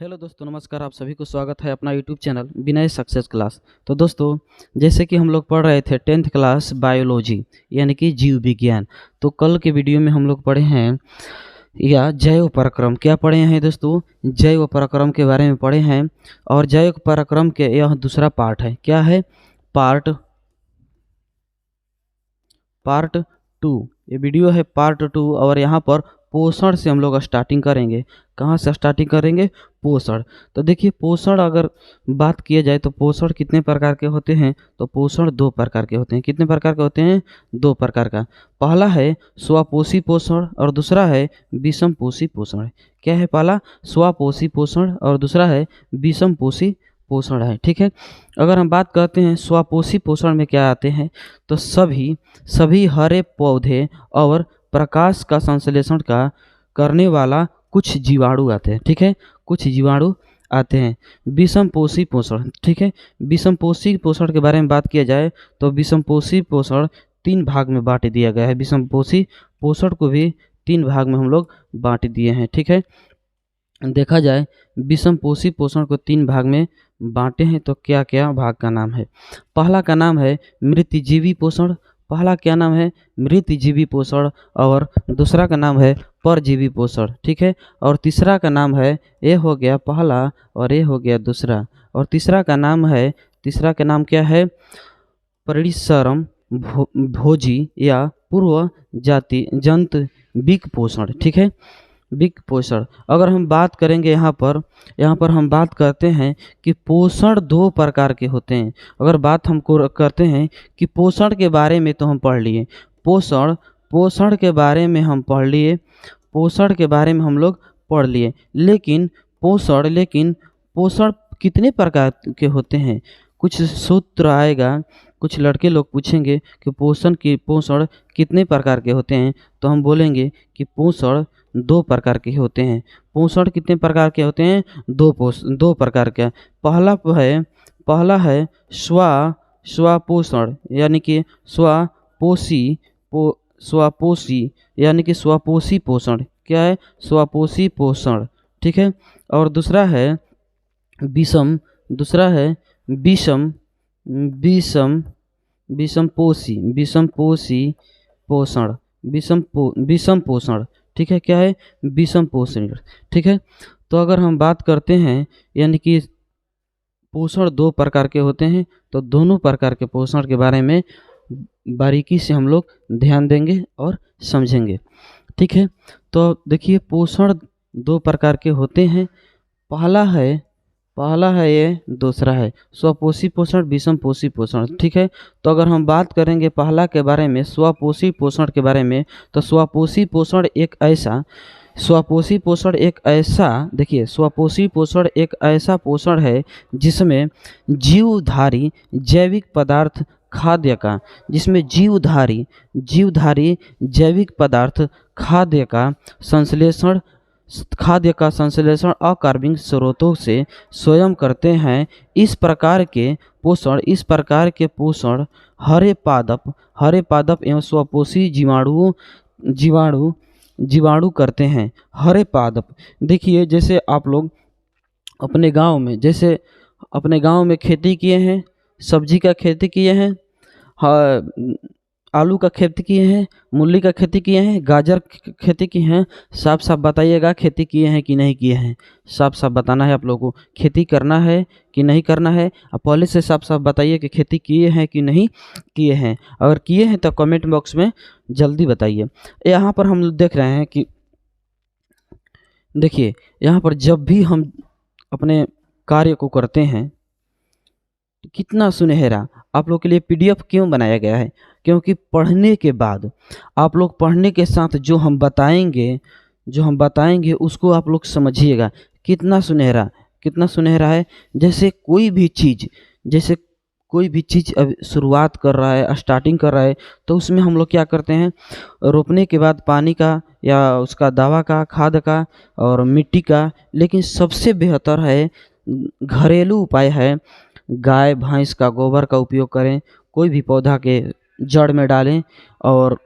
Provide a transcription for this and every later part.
Hello दोस्तों, नमस्कार। आप सभी को स्वागत है अपना यूट्यूब चैनल विनय सक्सेस क्लास। तो दोस्तों, जैसे कि हम लोग पढ़ रहे थे 10th क्लास बायोलॉजी यानी कि जीव विज्ञान। तो कल के वीडियो में हम लोग पढ़े हैं या जैव पराक्रम। क्या पढ़े हैं दोस्तों? जैव पराक्रम के बारे में पढ़े हैं। और जैव पराक्रम के यह दूसरा पार्ट है। क्या है? पार्ट 2। ये वीडियो है पार्ट 2। और यहाँ पर पोषण से हम लोग स्टार्टिंग करेंगे। कहाँ से स्टार्टिंग करेंगे? पोषण। तो देखिए, पोषण अगर बात किया जाए तो पोषण कितने प्रकार के होते हैं? तो पोषण 2 प्रकार के होते हैं। कितने प्रकार के होते हैं? 2 प्रकार का। पहला है स्वपोषी पोषण और दूसरा है विषम पोषी पोषण। क्या है? पहला स्वपोषी पोषण और दूसरा है विषम पोषी पोषण है। ठीक है। अगर हम बात करते हैं स्वपोषी पोषण में क्या आते हैं, तो सभी हरे पौधे और प्रकाश का संश्लेषण का करने वाला कुछ जीवाणु आते हैं। ठीक है, कुछ जीवाणु आते हैं। विषम पोषी पोषण। ठीक है, विषम पोषी पोषण के बारे में बात किया जाए तो विषम पोषी पोषण 3 भाग में बांट दिया गया है। विषम पोषी पोषण को भी 3 भाग में हम लोग बांट दिए हैं। ठीक है, देखा जाए विषम पोषी पोषण को 3 भाग में बांटे हैं तो क्या क्या भाग का नाम है? पहला का नाम है मृतजीवी पोषण। पहला क्या नाम है? मृतजीवी पोषण। और दूसरा का नाम है परजीवी पोषण। ठीक है, और तीसरा का नाम है, ये हो गया पहला और ये हो गया दूसरा। और तीसरा का नाम क्या है? परिसरम भोजी या पूर्व जाति जंत बिक पोषण। ठीक है, बिक पोषण। अगर हम बात करेंगे यहाँ पर हम बात करते हैं कि पोषण 2 प्रकार के होते हैं। अगर बात हमको करते हैं कि पोषण के बारे में, तो हम पढ़ लिए पोषण के बारे में हम पढ़ लिए, पोषण के बारे में हम लोग पढ़ लिए। लेकिन पोषण कितने प्रकार के होते हैं? कुछ सूत्र आएगा, कुछ लड़के लोग पूछेंगे कि पोषण कितने प्रकार के होते हैं, तो हम बोलेंगे कि पोषण 2 प्रकार के होते हैं। पोषण कितने प्रकार के होते हैं? 2 प्रकार के। पहला है स्वपोषण यानी कि स्वपोषी यानी कि स्वपोषी पोषण। क्या है? स्वपोषी पोषण। ठीक है, और दूसरा है विषम विषम पोषण। ठीक है, क्या है? विषम पोषण। ठीक है, तो अगर हम बात करते हैं यानी कि पोषण 2 प्रकार के होते हैं, तो दोनों प्रकार के पोषण के बारे में बारीकी से हम लोग ध्यान देंगे और समझेंगे। ठीक है, तो देखिए पोषण 2 प्रकार के होते हैं। पहला है ये, दूसरा है स्वपोषी पोषण, विषम पोषी पोषण। ठीक है, तो अगर हम बात करेंगे पहला के बारे में, स्वपोषी पोषण के बारे में, तो स्वपोषी पोषण एक ऐसा पोषण है जिसमें जीवधारी जैविक पदार्थ खाद्य का संश्लेषण अकार्बनिक स्रोतों से स्वयं करते हैं। इस प्रकार के पोषण हरे पादप एवं स्वपोषी जीवाणु करते हैं। हरे पादप, देखिए जैसे आप लोग अपने गांव में खेती किए हैं, सब्जी का खेती किए हैं, आलू का खेती किए हैं, मूली का खेती किए हैं, गाजर खेती की हैं। साफ साफ बताइएगा खेती किए हैं कि नहीं किए हैं। साफ साफ बताना है आप लोगों को, खेती करना है कि नहीं करना है। आप पहले से साफ साफ बताइए कि खेती किए हैं कि नहीं किए हैं। अगर किए हैं तो कमेंट बॉक्स में जल्दी बताइए। यहाँ पर हम देख रहे हैं कि देखिए, यहाँ पर जब भी हम अपने कार्य को करते हैं तो कितना सुनहरा आप लोग के लिए पीडीएफ क्यों बनाया गया है? क्योंकि पढ़ने के बाद आप लोग पढ़ने के साथ जो हम बताएंगे उसको आप लोग समझिएगा। कितना सुनहरा है। जैसे कोई भी चीज़ अब शुरुआत कर रहा है, स्टार्टिंग कर रहा है, तो उसमें हम लोग क्या करते हैं? रोपने के बाद पानी का या उसका दवा का, खाद का और मिट्टी का। लेकिन सबसे बेहतर है, घरेलू उपाय है, गाय भैंस का गोबर का उपयोग करें। कोई भी पौधा के जड़ में डालें और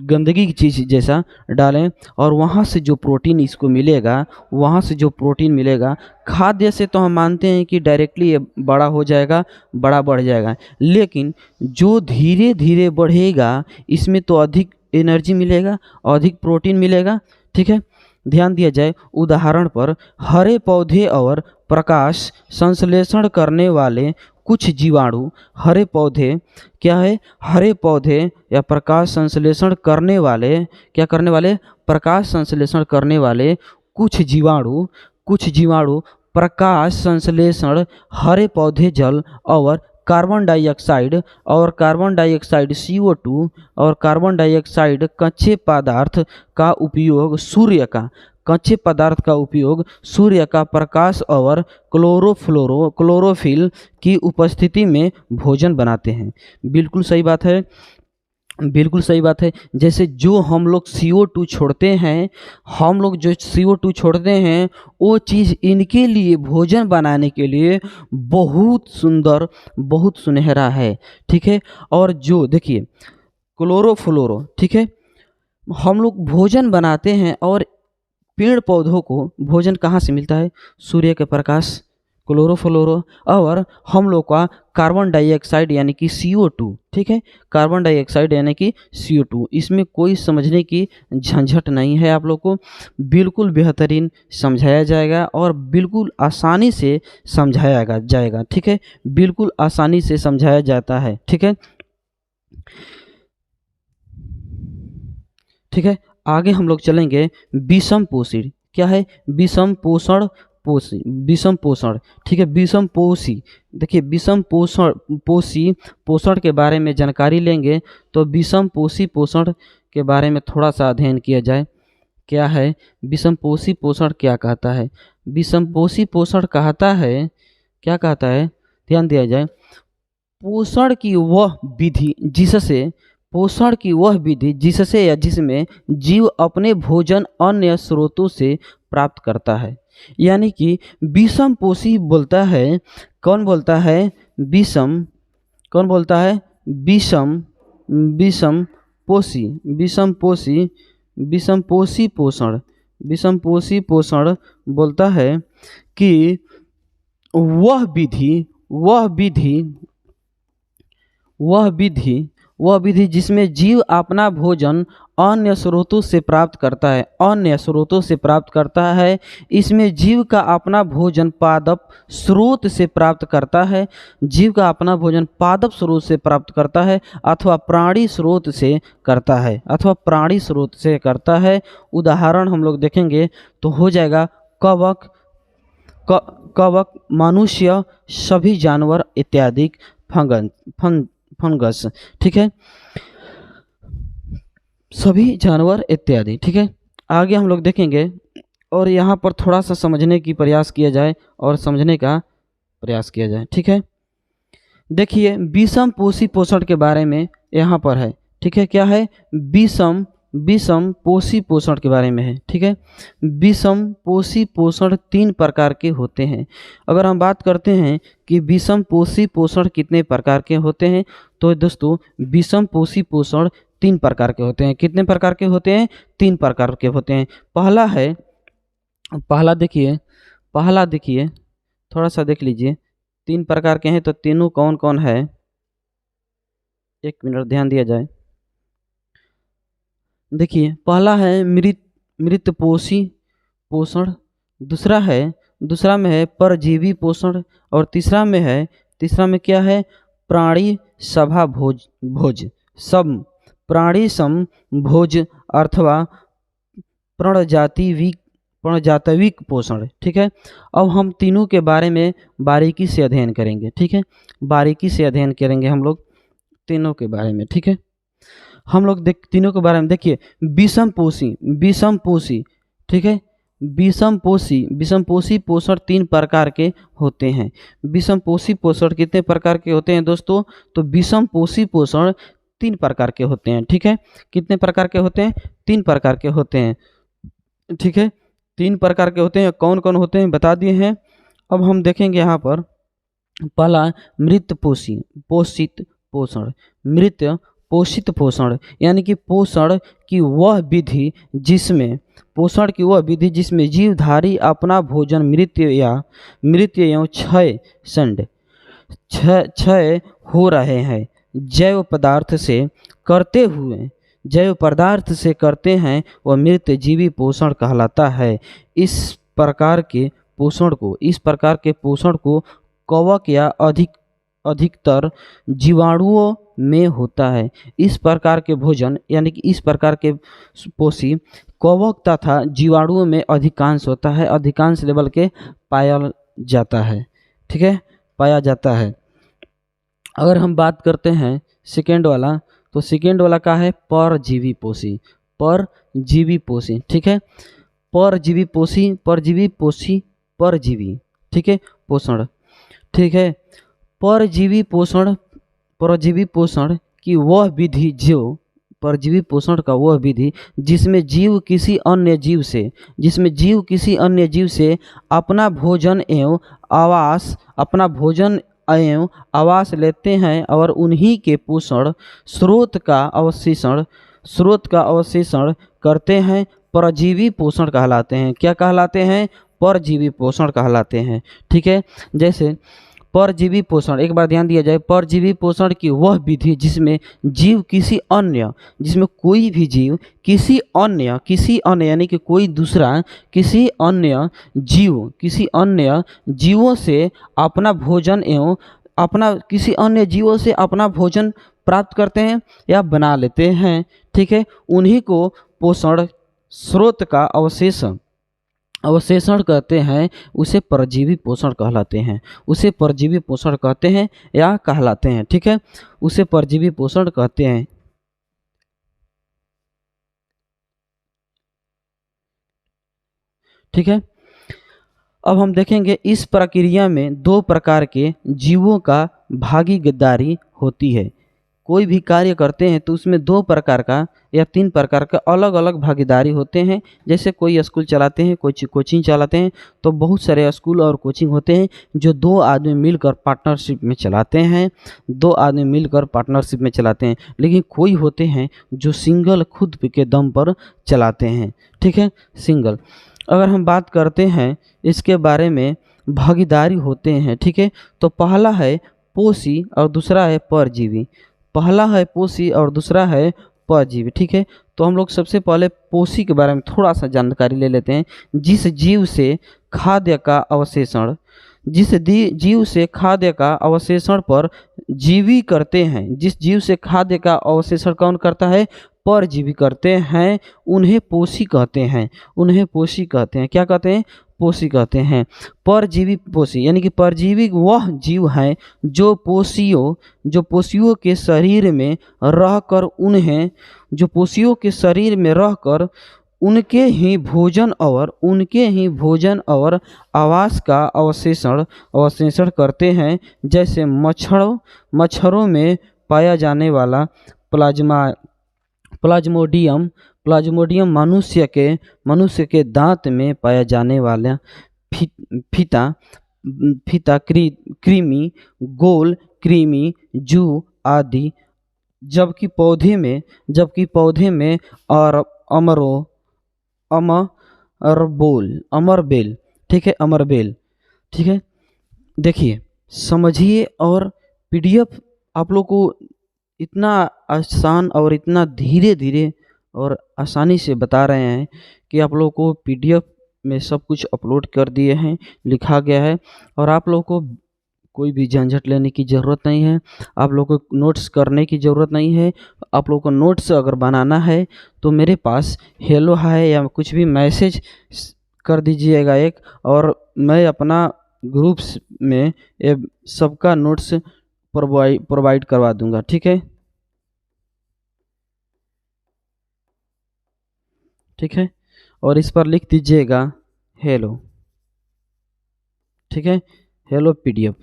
गंदगी की चीज़ जैसा डालें और वहाँ से जो प्रोटीन इसको मिलेगा, वहाँ से जो प्रोटीन मिलेगा, खाद्य से तो हम मानते हैं कि डायरेक्टली ये बड़ा हो जाएगा, बड़ा बढ़ जाएगा, लेकिन जो धीरे धीरे बढ़ेगा इसमें तो अधिक एनर्जी मिलेगा, अधिक प्रोटीन मिलेगा। ठीक है, ध्यान दिया जाए उदाहरण पर हरे पौधे और प्रकाश संश्लेषण करने वाले कुछ जीवाणु, हरे पौधे क्या है, हरे पौधे या प्रकाश संश्लेषण करने वाले, क्या करने वाले, प्रकाश संश्लेषण करने वाले कुछ जीवाणु प्रकाश संश्लेषण हरे पौधे जल और कार्बन डाइऑक्साइड CO2 और कार्बन डाइऑक्साइड कच्चे पदार्थ का उपयोग सूर्य का प्रकाश और क्लोरोफिल की उपस्थिति में भोजन बनाते हैं। बिल्कुल सही बात है, बिल्कुल सही बात है। जैसे जो हम लोग CO2 छोड़ते हैं, वो चीज़ इनके लिए भोजन बनाने के लिए बहुत सुंदर, बहुत सुनहरा है। ठीक है, और जो देखिए क्लोरोफ्लोरो, ठीक है, हम लोग भोजन बनाते हैं और पेड़ पौधों को भोजन कहाँ से मिलता है, सूर्य के प्रकाश, क्लोरोफ्लोरो, और हम लोग का कार्बन डाइऑक्साइड यानी कि CO2। ठीक है, कार्बन डाइऑक्साइड यानी कि CO2, इसमें कोई समझने की झंझट नहीं है। आप लोग को बिल्कुल बेहतरीन समझाया जाएगा और बिल्कुल आसानी से समझाया जाएगा। ठीक है, बिल्कुल आसानी से समझाया जाता है। ठीक है, ठीक है, आगे हम लोग चलेंगे विषम पोषी। क्या है, विषम पोषण, विषम पोषण। ठीक है, विषम पोषी, देखिए विषम पोषण के बारे में जानकारी लेंगे तो विषम पोषी पोषण के बारे में थोड़ा सा अध्ययन किया जाए। क्या है विषम पोषी पोषण, क्या कहता है, विषम पोषी पोषण कहता है, क्या कहता है, ध्यान दिया जाए, पोषण की वह विधि जिससे या जिसमें जीव अपने भोजन अन्य स्रोतों से प्राप्त करता है। यानी कि विषम पोषी बोलता है, कौन बोलता है, विषम, कौन बोलता है, विषम पोषी पोषण बोलता है कि वह विधि जिसमें जीव अपना भोजन अन्य स्रोतों से प्राप्त करता है, इसमें जीव का अपना भोजन पादप स्रोत से प्राप्त करता है, अथवा प्राणी स्रोत से करता है। उदाहरण हम लोग देखेंगे तो हो जाएगा कवक, मनुष्य, सभी जानवर इत्यादि, फंगस। ठीक है, सभी जानवर इत्यादि। ठीक है, आगे हम लोग देखेंगे और यहाँ पर थोड़ा सा समझने का प्रयास किया जाए। ठीक है, देखिए विषम पोषी पोषण के बारे में यहाँ पर है। ठीक है, क्या है, विषम पोषी पोषण के बारे में है। ठीक है, विषम पोषी पोषण 3 प्रकार के होते हैं। अगर हम बात करते हैं कि विषम पोषी पोषण कितने प्रकार के होते हैं, तो दोस्तों विषम पोषी पोषण 3 प्रकार के होते हैं। कितने प्रकार के होते हैं, 3 प्रकार के होते हैं। पहला देखिए, थोड़ा सा देख लीजिए, 3 प्रकार के हैं तो तीनों कौन कौन है, एक मिनट ध्यान दिया जाए। देखिए पहला है मृत पोषी पोषण, दूसरा में है परजीवी पोषण, और तीसरा में क्या है, प्राणी सभा भोज प्राणी सम भोज अथवा प्रणजातविक पोषण। ठीक है, अब हम तीनों के बारे में बारीकी से अध्ययन करेंगे। ठीक है, बारीकी से अध्ययन करेंगे हम लोग तीनों के बारे में। ठीक है, हम लोग तीनों के बारे में देखिए, विषम पोषी। ठीक है, विषम पोषी पोषण 3 प्रकार के होते हैं। विषम पोषी पोषण कितने प्रकार के होते हैं दोस्तों, तो विषम पोषी पोषण 3 प्रकार के होते हैं। ठीक है, कितने प्रकार के होते हैं, 3 प्रकार के होते हैं। ठीक है, 3 प्रकार के होते हैं, कौन कौन होते हैं बता दिए हैं। अब हम देखेंगे यहाँ पर पहला मृत पोषित पोषण, मृत पोषित पोषण यानी कि पोषण की वह विधि जिसमें जीवधारी अपना भोजन मृत्यु एवं क्षय हो रहे हैं जैव पदार्थ से करते हैं वह मृत जीवी पोषण कहलाता है। इस प्रकार के पोषण को कवक या अधिकतर जीवाणुओं में होता है। इस प्रकार के भोजन यानी कि इस प्रकार के पोषी कवक तथा जीवाणुओं में अधिकांश होता है, अधिकांश लेवल के पाया जाता है। ठीक है, पाया जाता है। अगर हम बात करते हैं सेकेंड वाला, तो सेकेंड वाला क्या है? परजीवी पोषी। ठीक है, परजीवी ठीक है, पोषण। ठीक है, परजीवी पोषण की वह विधि परजीवी पोषण का वह विधि जिसमें जीव किसी अन्य जीव से अपना भोजन एवं आवास लेते हैं और उन्हीं के पोषण स्रोत का अवशेषण करते हैं, परजीवी पोषण कहलाते हैं। क्या कहलाते हैं? परजीवी पोषण कहलाते हैं। ठीक है, जैसे परजीवी पोषण, एक बार ध्यान दिया जाए, परजीवी पोषण की वह विधि जिसमें कोई भी जीव किसी अन्य यानी कि कोई दूसरा किसी अन्य जीवों से अपना भोजन प्राप्त करते हैं या बना लेते हैं। ठीक है, उन्हीं को पोषण स्रोत का अवशेषण कहते हैं, उसे परजीवी पोषण कहलाते हैं। या कहलाते हैं। ठीक है, उसे परजीवी पोषण कहते हैं। ठीक है, अब हम देखेंगे इस प्रक्रिया में 2 प्रकार के जीवों का भागीदारी होती है। कोई भी कार्य करते हैं तो उसमें 2 प्रकार का या 3 प्रकार का अलग अलग भागीदारी होते हैं। जैसे कोई स्कूल चलाते हैं, कोई कोचिंग चलाते हैं, तो बहुत सारे स्कूल और कोचिंग होते हैं जो 2 आदमी मिलकर पार्टनरशिप में चलाते हैं। लेकिन कोई होते हैं जो सिंगल खुद के दम पर चलाते हैं। ठीक है, सिंगल। अगर हम बात करते हैं इसके बारे में, भागीदारी होते हैं। ठीक है, तो पहला है पोषी और दूसरा है परजीवी। ठीक है, तो हम लोग सबसे पहले पोषी के बारे में थोड़ा सा जानकारी ले लेते हैं। जिस जीव से खाद्य का अवशेषण पर जीवी करते हैं, जिस जीव से खाद्य का अवशेषण कौन करता है? परजीवी करते हैं, उन्हें पोषी कहते हैं। क्या कहते हैं? पोषी कहते हैं। परजीवी पोषी यानी कि परजीवी वह जीव हैं जो पोषियों के शरीर में रहकर उनके ही भोजन और आवास का अवशेषण करते हैं। जैसे मच्छरों में पाया जाने वाला प्लाज्मोडियम मनुष्य के दांत में पाया जाने वाला फीता कृमि, गोल कृमि, जू आदि। जबकि पौधे में और अमरबेल। ठीक है, अमरबेल। ठीक है, देखिए, समझिए, और पीडीएफ आप लोग को इतना आसान और इतना धीरे धीरे और आसानी से बता रहे हैं कि आप लोगों को पीडीएफ में सब कुछ अपलोड कर दिए हैं, लिखा गया है, और आप लोगों को कोई भी झंझट लेने की ज़रूरत नहीं है। आप लोगों को नोट्स करने की ज़रूरत नहीं है। आप लोगों को नोट्स अगर बनाना है तो मेरे पास हेलो हाय या कुछ भी मैसेज कर दीजिएगा एक, और मैं अपना ग्रुप्स में ये सबका नोट्स प्रोवाइड करवा दूंगा। ठीक है, और इस पर लिख दीजिएगा हेलो। ठीक है, हेलो पीडीएफ,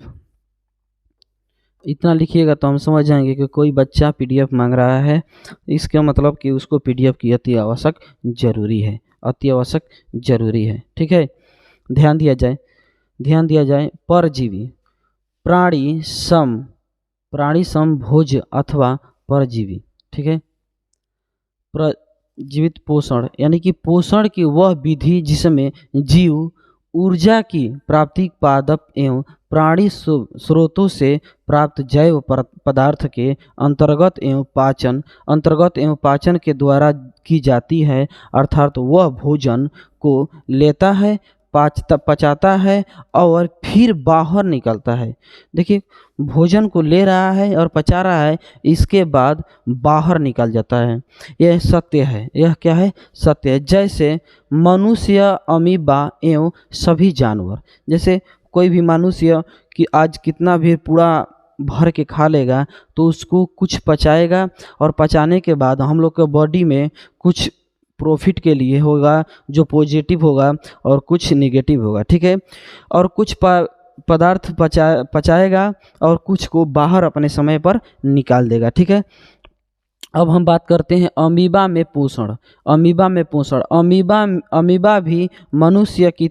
इतना लिखिएगा तो हम समझ जाएंगे कि कोई बच्चा पीडीएफ मांग रहा है। इसका मतलब कि उसको पीडीएफ की अति आवश्यक जरूरी है। ठीक है, ध्यान दिया जाए। परजीवी, प्राणी सम भोज अथवा परजीवी। ठीक है। जीवित पोषण यानी कि पोषण की वह विधि जिसमें जीव ऊर्जा की प्राप्ति पादप एवं प्राणी स्रोतों से प्राप्त जैव पदार्थ के अंतर्गत एवं पाचन के द्वारा की जाती है, अर्थात वह भोजन को लेता है, पचाता है और फिर बाहर निकलता है। देखिए, भोजन को ले रहा है और पचा रहा है, इसके बाद बाहर निकल जाता है। यह सत्य है। यह क्या है? सत्य है। जैसे मनुष्य, अमीबा एवं सभी जानवर, जैसे कोई भी मनुष्य कि आज कितना भी पूरा भर के खा लेगा तो उसको कुछ पचाएगा और पचाने के बाद हम लोग के बॉडी में कुछ प्रॉफिट के लिए होगा जो पॉजिटिव होगा और कुछ नेगेटिव होगा, ठीक है। और कुछ पदार्थ पचाएगा और कुछ को बाहर अपने समय पर निकाल देगा, ठीक है। अब हम बात करते हैं अमीबा में पोषण। अमीबा भी मनुष्य की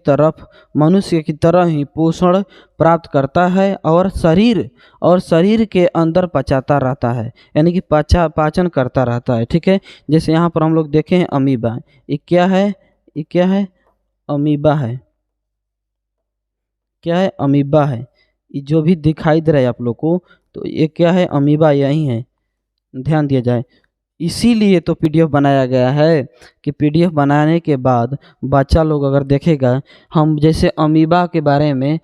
तरह ही पोषण प्राप्त करता है और शरीर के अंदर पचाता रहता है, यानी कि पाचन करता रहता है, ठीक है। जैसे यहाँ पर हम लोग देखें हैं अमीबा, ये क्या है? अमीबा है। क्या है? अमीबा है। ये जो भी दिखाई दे रहा है आप लोग को, तो ये क्या है? अमीबा यही है, ध्यान दिया जाए। इसीलिए तो पीडीएफ बनाया गया है कि पीडीएफ बनाने के बाद बच्चा लोग अगर देखेगा, हम जैसे अमीबा के बारे में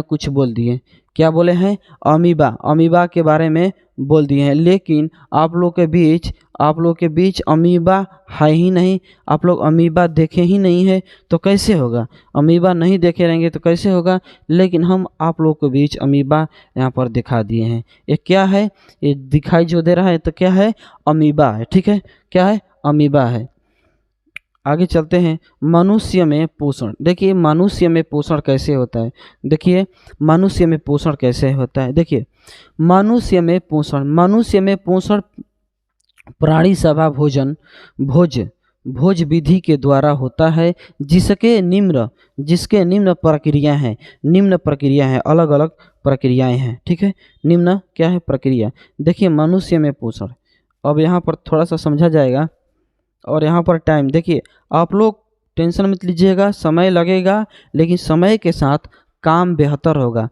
कुछ बोल दिए, क्या बोले हैं? अमीबा के बारे में बोल दिए हैं, लेकिन आप लोग के बीच अमीबा है ही नहीं। आप लोग अमीबा देखे ही नहीं है तो कैसे होगा? अमीबा नहीं देखे रहेंगे तो कैसे होगा? लेकिन हम आप लोग के बीच अमीबा यहाँ पर दिखा दिए हैं। ये क्या है? ये दिखाई जो दे रहा है तो क्या है? अमीबा है, ठीक है। क्या है? अमीबा है। आगे चलते हैं मनुष्य में पोषण। देखिए, मनुष्य में पोषण कैसे होता है। देखिए, मनुष्य में पोषण प्राणी सभा भोज विधि के द्वारा होता है, जिसके निम्न प्रक्रिया हैं, अलग अलग प्रक्रियाएं हैं, ठीक है। निम्न क्या है? प्रक्रिया। देखिए, मनुष्य में पोषण, अब यहाँ पर थोड़ा सा समझा जाएगा। और यहाँ पर टाइम देखिए, आप लोग टेंशन मत लीजिएगा, समय लगेगा, लेकिन समय के साथ काम बेहतर होगा।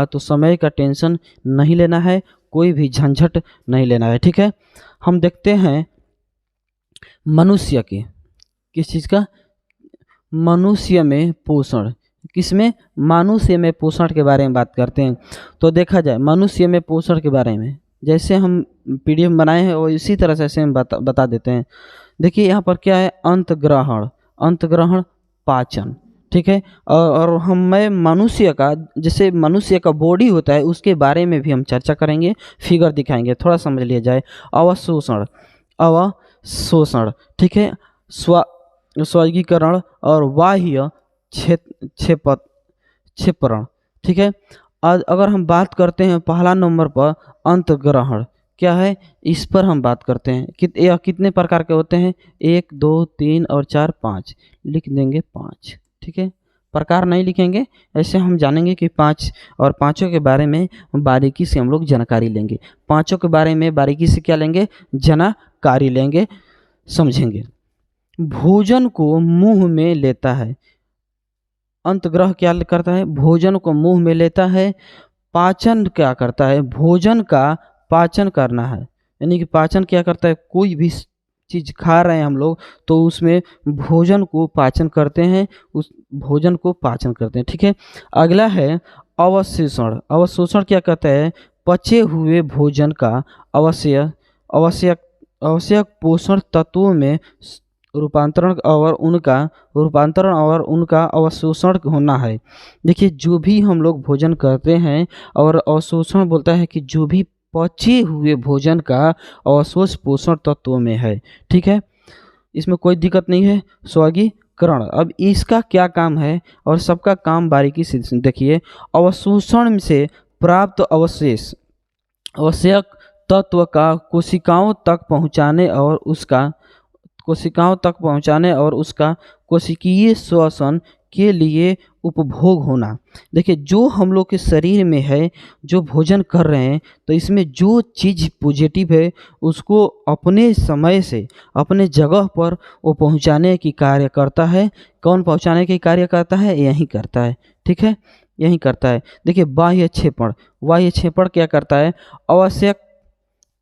तो समय का टेंशन नहीं लेना है, कोई भी झंझट नहीं लेना है, ठीक है। हम देखते हैं मनुष्य के किस चीज़ का? मनुष्य में पोषण। किसमें? मनुष्य में पोषण के बारे में बात करते हैं। तो देखा जाए मनुष्य में पोषण के बारे में, जैसे हम पीडीएफ बनाए हैं और इसी तरह से ऐसे हम बता देते हैं। देखिए, यहाँ पर क्या है? अंतग्रहण पाचन, ठीक है। और मैं जैसे मनुष्य का बॉडी होता है उसके बारे में भी हम चर्चा करेंगे, फिगर दिखाएंगे, थोड़ा समझ लिया जाए। अवशोषण, ठीक है। स्वर्गीकरण और बाह्य क्षेपण, ठीक है। अगर हम बात करते हैं पहला नंबर पर अंतग्रहण, क्या है? इस पर हम बात करते हैं। कितने प्रकार के होते हैं? 1 2 3 और 4 5, लिख देंगे 5, ठीक है। प्रकार नहीं लिखेंगे, ऐसे हम जानेंगे कि 5, और पांचों के बारे में बारीकी से हम लोग जानकारी लेंगे। पांचों के बारे में बारीकी से क्या लेंगे? जानकारी लेंगे, समझेंगे। भोजन को मुंह में लेता है। अंतग्रह क्या करता है? भोजन को मुंह में लेता है। पाचन क्या करता है? भोजन का पाचन करना है, यानी कि पाचन क्या करता है? कोई भी चीज़ खा रहे हैं हम लोग तो उसमें भोजन को पाचन करते हैं, ठीक है। अगला है अवशोषण क्या कहता है? पचे हुए भोजन का आवश्यक पोषण तत्वों में रूपांतरण और उनका अवशोषण होना है। देखिए, जो भी हम लोग भोजन करते हैं, और अवशोषण बोलता है कि जो भी पचे हुए भोजन का अवशोष पोषण तत्वों में है, ठीक है। इसमें कोई दिक्कत नहीं है। स्वर्गीकरण, अब इसका क्या काम है और सबका काम बारीकी से देखिए। अवशोषण से प्राप्त आवश्यक तत्व का कोशिकाओं तक पहुंचाने और उसका कोशिकीय श्वसन के लिए उपभोग होना। देखिए जो हम लोग के शरीर में है, जो भोजन कर रहे हैं, तो इसमें जो चीज़ पॉजिटिव है उसको अपने समय से अपने जगह पर वो पहुंचाने की कार्य करता है। कौन पहुंचाने की कार्य करता है? यही करता है, ठीक है, यही करता है। देखिए बाह्य क्षेपण, बाह्य क्षेपण क्या करता है? आवश्यक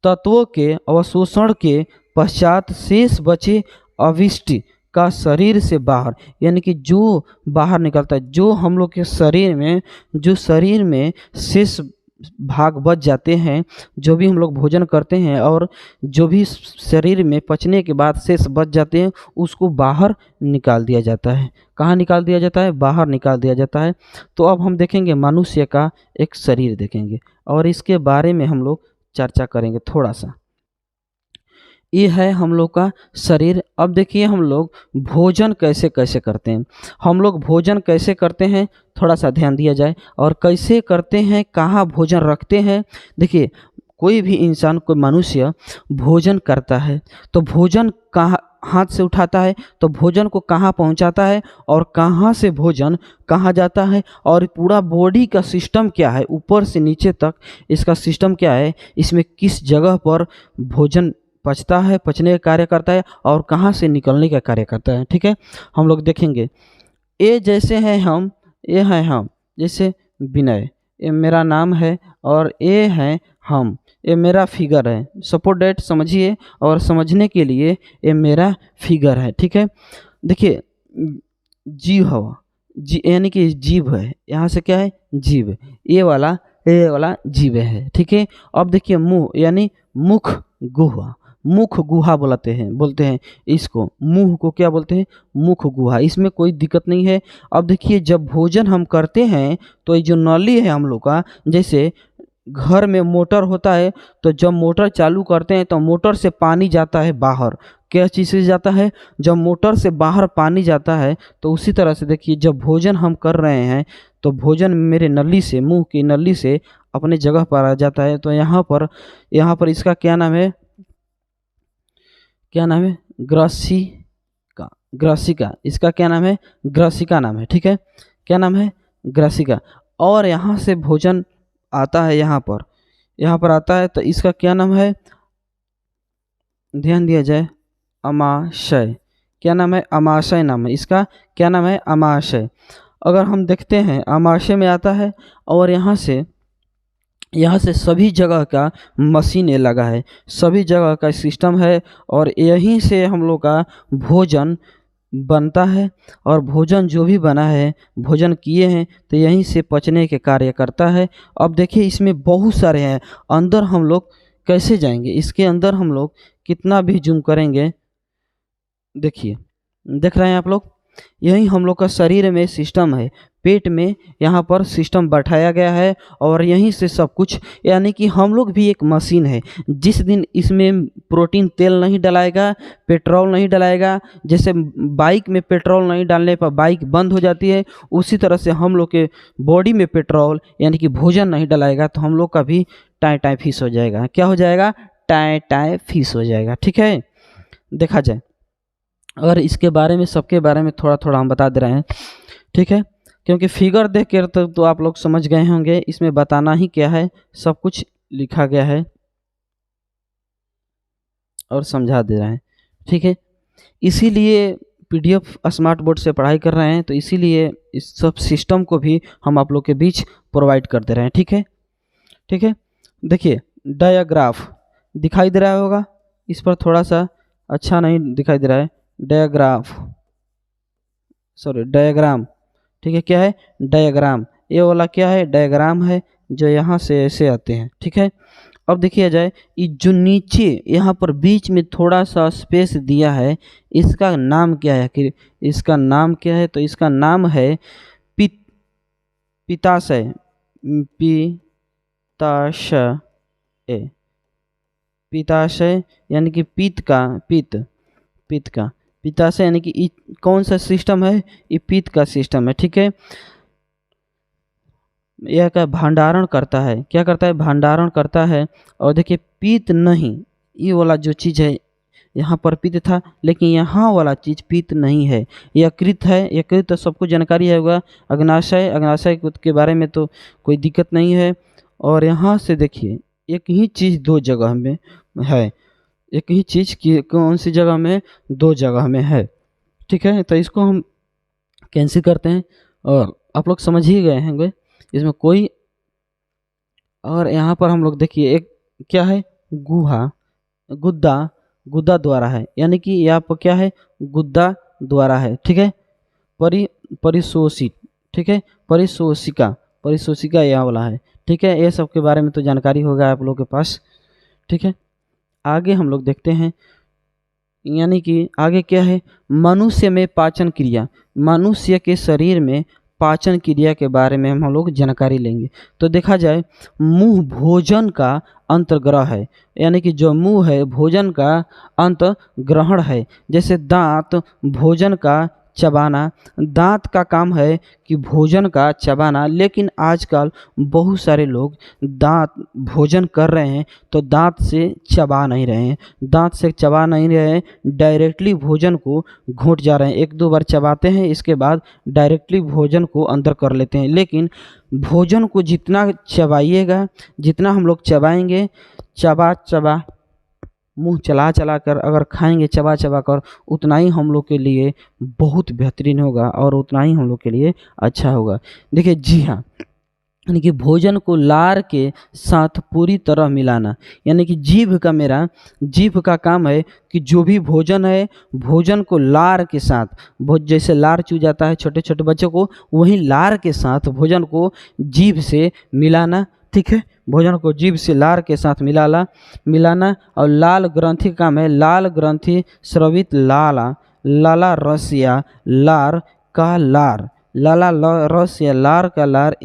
तत्वों के अवशोषण के पश्चात शेष बचे अवशिष्ट का शरीर से बाहर, यानी कि जो बाहर निकलता है, जो हम लोग के शरीर में, जो शरीर में शेष भाग बच जाते हैं, जो भी हम लोग भोजन करते हैं और जो भी शरीर में पचने के बाद शेष बच जाते हैं, उसको बाहर निकाल दिया जाता है। कहाँ निकाल दिया जाता है? बाहर निकाल दिया जाता है। तो अब हम देखेंगे मनुष्य का एक शरीर देखेंगे और इसके बारे में हम लोग चर्चा करेंगे थोड़ा सा। ये है हम लोग का शरीर। अब देखिए हम लोग भोजन कैसे कैसे करते हैं। हम लोग भोजन कैसे करते हैं, थोड़ा सा ध्यान दिया जाए। और कैसे करते हैं, कहाँ भोजन रखते हैं। देखिए कोई भी इंसान, कोई मनुष्य भोजन करता है तो भोजन कहाँ हाथ से उठाता है, तो भोजन को कहाँ पहुंचाता है और कहाँ से भोजन कहाँ जाता है, और पूरा बॉडी का सिस्टम क्या है, ऊपर से नीचे तक इसका सिस्टम क्या है, इसमें किस जगह पर भोजन पचता है, पचने का कार्य करता है और कहाँ से निकलने का कार्य करता है। ठीक है, हम लोग देखेंगे। ये जैसे हैं हम, ये हैं हम, जैसे विनय, ये मेरा नाम है और ये हैं हम, ये मेरा फिगर है। सपोर्ट डेट समझिए, और समझने के लिए ये मेरा फिगर है। ठीक है, देखिए जीव हवा, यानी कि जीव है, यहाँ से क्या है? जीव। ये वाला जीव है। ठीक है, अब देखिए मुंह, यानी मुख गुहा, मुख गुहा बोलते हैं इसको। मुंह को क्या बोलते हैं? मुख गुहा। इसमें कोई दिक्कत नहीं है। अब देखिए जब भोजन हम करते हैं तो ये जो नली है हम लोग का, जैसे घर में मोटर होता है, तो जब मोटर चालू करते हैं तो मोटर से पानी जाता है बाहर। क्या चीज़ से जाता है? जब मोटर से बाहर पानी जाता है, तो उसी तरह से देखिए जब भोजन हम कर रहे हैं तो भोजन मेरे नली से, मुंह की नली से अपने जगह पर आ जाता है। तो यहाँ पर इसका क्या नाम है? क्या नाम है? ग्रसिका। ग्रसिका, इसका क्या नाम है? ग्रसिका नाम है। ठीक है, क्या नाम है? ग्रसिका। और यहाँ से भोजन आता है, यहाँ पर आता है, तो इसका क्या नाम है? ध्यान दिया जाए, अमाशय। क्या नाम है? अमाशय नाम है इसका। क्या नाम है? अमाशय। अगर हम देखते हैं अमाशय में आता है, और यहाँ से सभी जगह का मशीन लगा है, सभी जगह का सिस्टम है, और यहीं से हम लोग का भोजन बनता है। और भोजन जो भी बना है, भोजन किए हैं, तो यहीं से पचने के कार्य करता है। अब देखिए इसमें बहुत सारे हैं, अंदर हम लोग कैसे जाएंगे, इसके अंदर हम लोग कितना भी जूम करेंगे, देखिए, देख रहे हैं आप लोग, यही हम लोग का शरीर में सिस्टम है। पेट में यहाँ पर सिस्टम बैठाया गया है, और यहीं से सब कुछ, यानी कि हम लोग भी एक मशीन है। जिस दिन इसमें प्रोटीन तेल नहीं डलाएगा, पेट्रोल नहीं डलाएगा, जैसे बाइक में पेट्रोल नहीं डालने पर बाइक बंद हो जाती है, उसी तरह से हम लोग के बॉडी में पेट्रोल यानी कि भोजन नहीं डलाएगा तो हम लोग का भी टाई फीस हो जाएगा। क्या हो जाएगा? टाई फीस हो जाएगा। ठीक है, देखा जाए, और इसके बारे में, सबके बारे में थोड़ा थोड़ा हम बता दे रहे हैं। ठीक है, क्योंकि फिगर देख कर तो आप लोग समझ गए होंगे, इसमें बताना ही क्या है, सब कुछ लिखा गया है और समझा दे रहे हैं। ठीक है, इसीलिए पीडीएफ स्मार्ट बोर्ड से पढ़ाई कर रहे हैं, तो इसीलिए इस सब सिस्टम को भी हम आप लोग के बीच प्रोवाइड कर दे रहे हैं। ठीक है, ठीक है, देखिए डायग्राफ दिखाई दे रहा होगा, इस पर थोड़ा सा अच्छा नहीं दिखाई दे रहा है। डायग्राम। ठीक है, क्या है? डायग्राम। ये वाला क्या है? डायग्राम है, जो यहाँ से ऐसे आते हैं। ठीक है, अब देखिए जाए, ये जो नीचे यहाँ पर बीच में थोड़ा सा स्पेस दिया है, इसका नाम क्या है? कि इसका नाम क्या है? तो इसका नाम है पित्ताशय। पित्ताशय यानी कि पित्ताशय, यानी कि कौन सा सिस्टम है? ये पित्त का सिस्टम है। ठीक है, यह का भंडारण करता है। क्या करता है? भंडारण करता है। और देखिए पित्त नहीं, ये वाला जो चीज़ है, यहाँ पर पित्त था, लेकिन यहाँ वाला चीज़ पित्त नहीं है, यकृत है। यकृत तो सबको जानकारी है होगा। अग्नाशय, अग्नाशय के बारे में तो कोई दिक्कत नहीं है। और यहाँ से देखिए एक ही चीज़ दो जगह में है, एक ही चीज़ की कौन सी जगह में, दो जगह में है, ठीक है। तो इसको हम कैंसिल करते हैं और आप लोग समझ ही गए होंगे इसमें कोई। और यहाँ पर हम लोग देखिए एक क्या है, गुहा, गुद्दा, गुद्दा द्वारा है, यानी कि यहाँ पर क्या है, गुद्दा द्वारा है, ठीक है। परिशोषित, ठीक है, परिशोषिका, परिशोषिका यह वाला है, ठीक है। ये सब के बारे में तो जानकारी होगा आप लोगों के पास, ठीक है। आगे हम लोग देखते हैं, यानी कि आगे क्या है, मनुष्य में पाचन क्रिया, मनुष्य के शरीर में पाचन क्रिया के बारे में हम लोग जानकारी लेंगे। तो देखा जाए मुंह भोजन का अंतर्ग्रह है, यानी कि जो मुंह है भोजन का अंतग्रहण है। जैसे दांत भोजन का चबाना, दांत का काम है कि भोजन का चबाना, लेकिन आजकल बहुत सारे लोग दांत भोजन कर रहे हैं तो दांत से चबा नहीं रहे हैं, दांत से चबा नहीं रहे हैं, डायरेक्टली भोजन को घोंट जा रहे हैं। एक दो बार चबाते हैं, इसके बाद डायरेक्टली भोजन को अंदर कर लेते हैं। लेकिन भोजन को जितना चबाइएगा, जितना हम लोग चबाएंगे, चबा चबा मुंह चला चला कर अगर खाएंगे, चबा चबा कर, उतना ही हम लोग के लिए बहुत बेहतरीन होगा और उतना ही हम लोग के लिए अच्छा होगा। देखिए जी हाँ, यानी कि भोजन को लार के साथ पूरी तरह मिलाना, यानी कि जीभ का, मेरा जीभ का काम है कि जो भी भोजन है भोजन को लार के साथ, जैसे लार चू जाता है छोटे छोटे बच्चों को, वहीं लार के साथ भोजन को जीभ से मिलाना, ठीक है। भोजन को जीभ से लार के साथ मिलाना। और लाल ग्रंथि का काम है, लाल ग्रंथि स्रवित लाला, लाला रस या लार का लार, लाला रस या लार का लार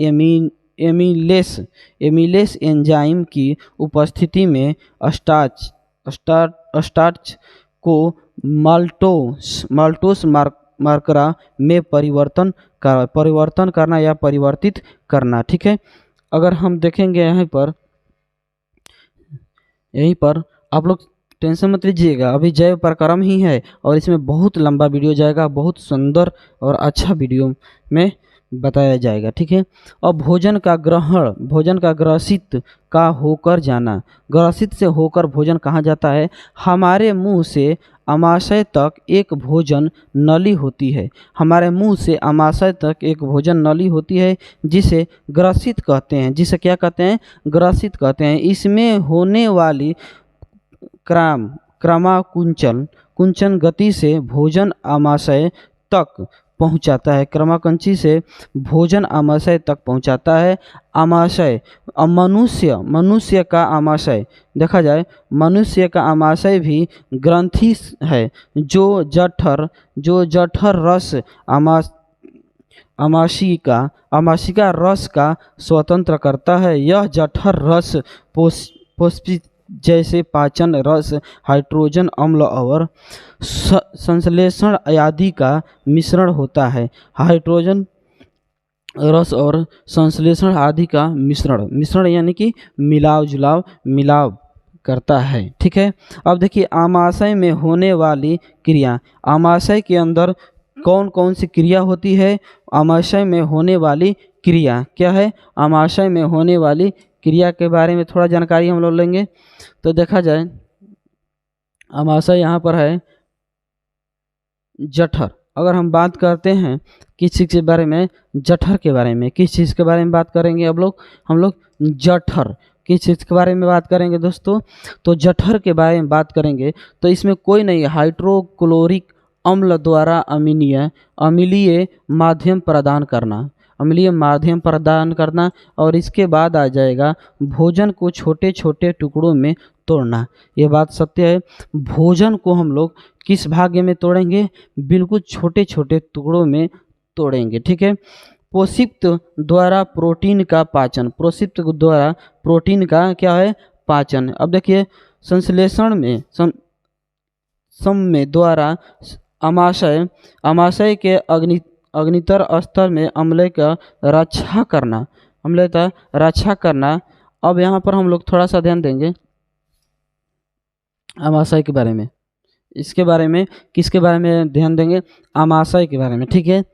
एमिलेस एंजाइम की उपस्थिति में स्टार्च को माल्टोस मार्करा में परिवर्तन करना या परिवर्तित करना, ठीक है। अगर हम देखेंगे यहीं पर आप लोग टेंशन मत लीजिएगा, अभी जैव प्रक्रम ही है और इसमें बहुत लंबा वीडियो जाएगा, बहुत सुंदर और अच्छा वीडियो में बताया जाएगा, ठीक है। और भोजन का ग्रहण, भोजन का ग्रसित का होकर जाना, ग्रसित से होकर भोजन कहाँ जाता है, हमारे मुंह से आमाशय तक एक भोजन नली होती है, हमारे मुंह से आमाशय तक एक भोजन नली होती है, जिसे ग्रसित कहते हैं, जिसे क्या कहते हैं, ग्रसित कहते हैं। इसमें होने वाली कुंचन गति से भोजन आमाशय तक पहुंचाता है, क्रमाकंची से भोजन आमाशय तक पहुंचाता है। आमाशय, मनुष्य का आमाशय, देखा जाए मनुष्य का आमाशय भी ग्रंथि है, जो जठर रस आमाशिका रस का स्वतंत्र करता है। यह जठर रस पोषित जैसे पाचन रस, हाइड्रोजन अम्ल और संश्लेषण आदि का मिश्रण होता है। हाइड्रोजन रस और संश्लेषण आदि का मिश्रण यानी कि मिलाव करता है, ठीक है। अब देखिए आमाशय में होने वाली क्रिया, आमाशय के अंदर कौन कौन सी क्रिया होती है, आमाशय में होने वाली क्रिया क्या है, आमाशय में होने वाली क्रिया के बारे में थोड़ा जानकारी हम लोग लेंगे। तो देखा जाए आमाशय यहाँ पर है जठर। अगर हम बात करते हैं किस चीज़ के बारे में, जठर के बारे में, किस चीज़ के बारे में बात करेंगे हम लोग जठर, किस चीज़ के बारे में बात करेंगे दोस्तों, तो जठर के बारे में बात करेंगे। तो इसमें कोई नहीं, हाइड्रोक्लोरिक अम्ल द्वारा अम्लीय माध्यम प्रदान करना, और इसके बाद आ जाएगा भोजन को छोटे छोटे टुकड़ों में तोड़ना। ये बात सत्य है, भोजन को हम लोग किस भाग में तोड़ेंगे, बिल्कुल छोटे छोटे टुकड़ों में तोड़ेंगे, ठीक है। पोषिप्त द्वारा प्रोटीन का पाचन, पोषिप्त द्वारा प्रोटीन का क्या है, पाचन। अब देखिए संश्लेषण में सम में द्वारा आमाशय के अग्नितर स्तर में अम्ल का रक्षा करना। अब यहाँ पर हम लोग थोड़ा सा ध्यान देंगे आमाशय के बारे में। इसके बारे में किसके बारे में ध्यान देंगे? अमाशय के बारे में, ठीक है,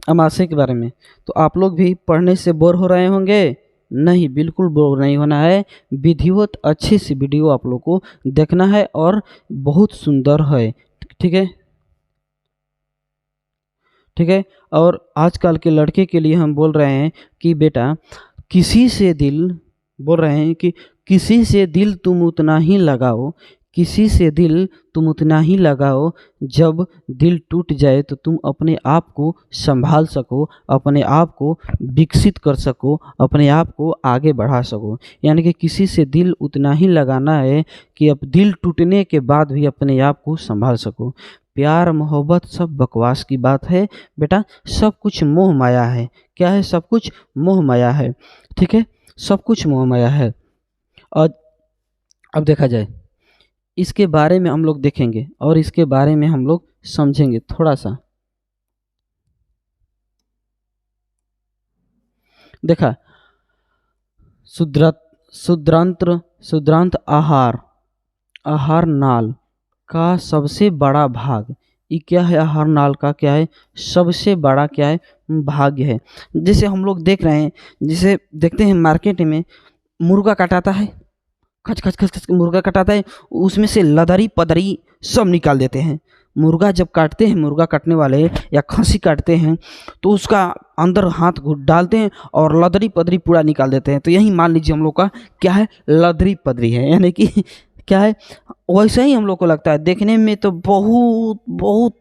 अमाशय के बारे में। तो आप लोग भी पढ़ने से बोर हो रहे होंगे? नहीं, बिल्कुल बोर नहीं होना है। विधिवत अच्छी सी वीडियो आप लोग को देखना है और बहुत सुंदर है, ठीक है, ठीक है। और आजकल के लड़के के लिए हम बोल रहे हैं कि बेटा किसी से दिल बोल रहे हैं कि किसी से दिल तुम उतना ही लगाओ, किसी से दिल तुम उतना ही लगाओ, जब दिल टूट जाए तो तुम अपने आप को संभाल सको, अपने आप को विकसित कर सको, अपने आप को आगे बढ़ा सको। यानी कि किसी से दिल उतना ही लगाना है कि अब दिल टूटने के बाद भी अपने आप को संभाल सको। प्यार मोहब्बत सब बकवास की बात है बेटा, सब कुछ मोह माया है। क्या है? सब कुछ मोह माया है, ठीक है, सब कुछ मोह माया है। और अब देखा जाए इसके बारे में हम लोग देखेंगे और इसके बारे में हम लोग समझेंगे थोड़ा सा। देखा, शुद्रांत आहार, आहार नाल का सबसे बड़ा भाग, ये क्या है? आहार नाल का क्या है? सबसे बड़ा क्या है? भाग है। जैसे हम लोग देख रहे हैं, जैसे देखते हैं मार्केट में मुर्गा कटाता है, खच खच खच खच मुर्गा कटाता है, उसमें से लदरी पदरी सब निकाल देते हैं। मुर्गा जब काटते हैं, मुर्गा काटने वाले या खसी काटते हैं तो उसका अंदर हाथ डालते हैं और लदरी पदरी पूरा निकाल देते हैं। तो यही मान लीजिए हम लोग का क्या है? लदरी पदरी है, यानी कि क्या है? वैसा ही हम लोग को लगता है, देखने में तो बहुत बहुत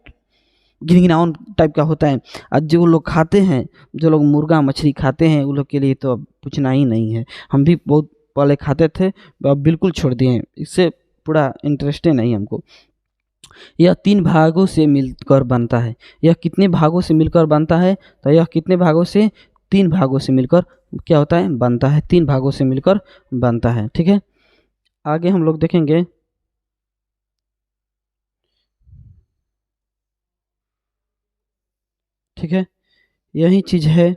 घिनघिनाउन टाइप का होता है। और जो लोग खाते हैं, जो लोग मुर्गा मछली खाते हैं, उन लोग के लिए तो अब पूछना ही नहीं है। हम भी बहुत पहले खाते थे, अब बिल्कुल छोड़ दिए हैं, इससे पूरा इंटरेस्ट नहीं हमको। यह 3 भागों से मिलकर बनता है। यह कितने भागों से मिलकर बनता है? तो यह कितने भागों से? 3 भागों से मिलकर क्या होता है? बनता है। 3 भागों से मिलकर बनता है, ठीक है। आगे हम लोग देखेंगे, ठीक है, यही चीज़ है।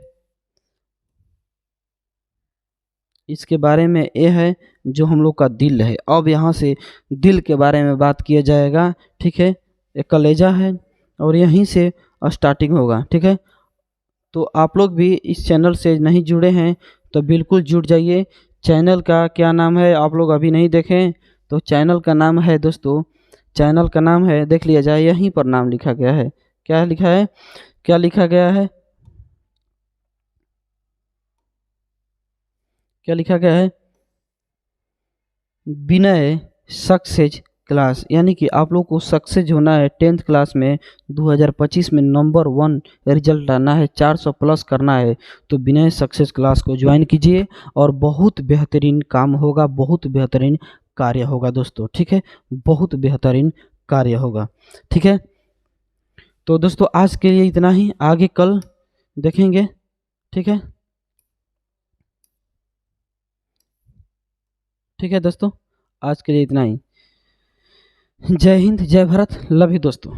इसके बारे में ये है जो हम लोग का दिल है। अब यहाँ से दिल के बारे में बात किया जाएगा, ठीक है। एक कलेजा है और यहीं से स्टार्टिंग होगा, ठीक है। तो आप लोग भी इस चैनल से नहीं जुड़े हैं तो बिल्कुल जुड़ जाइए। चैनल का क्या नाम है आप लोग अभी नहीं देखें तो चैनल का नाम है दोस्तों, चैनल का नाम है, देख लिया जाए, यहीं पर नाम लिखा गया है। क्या लिखा है? क्या लिखा गया है? क्या लिखा गया है? विनय सक्सेस क्लास। यानी कि आप लोग को सक्सेस होना है 10th क्लास में, 2025 में नंबर 1 रिजल्ट आना है, 400 प्लस करना है, तो विनय सक्सेस क्लास को ज्वाइन कीजिए और बहुत बेहतरीन काम होगा, बहुत बेहतरीन कार्य होगा दोस्तों, ठीक है, बहुत बेहतरीन कार्य होगा, ठीक है। तो दोस्तों आज के लिए इतना ही, आगे कल देखेंगे, ठीक है, ठीक है दोस्तों, आज के लिए इतना ही। जय हिंद, जय भारत, लव यू दोस्तों।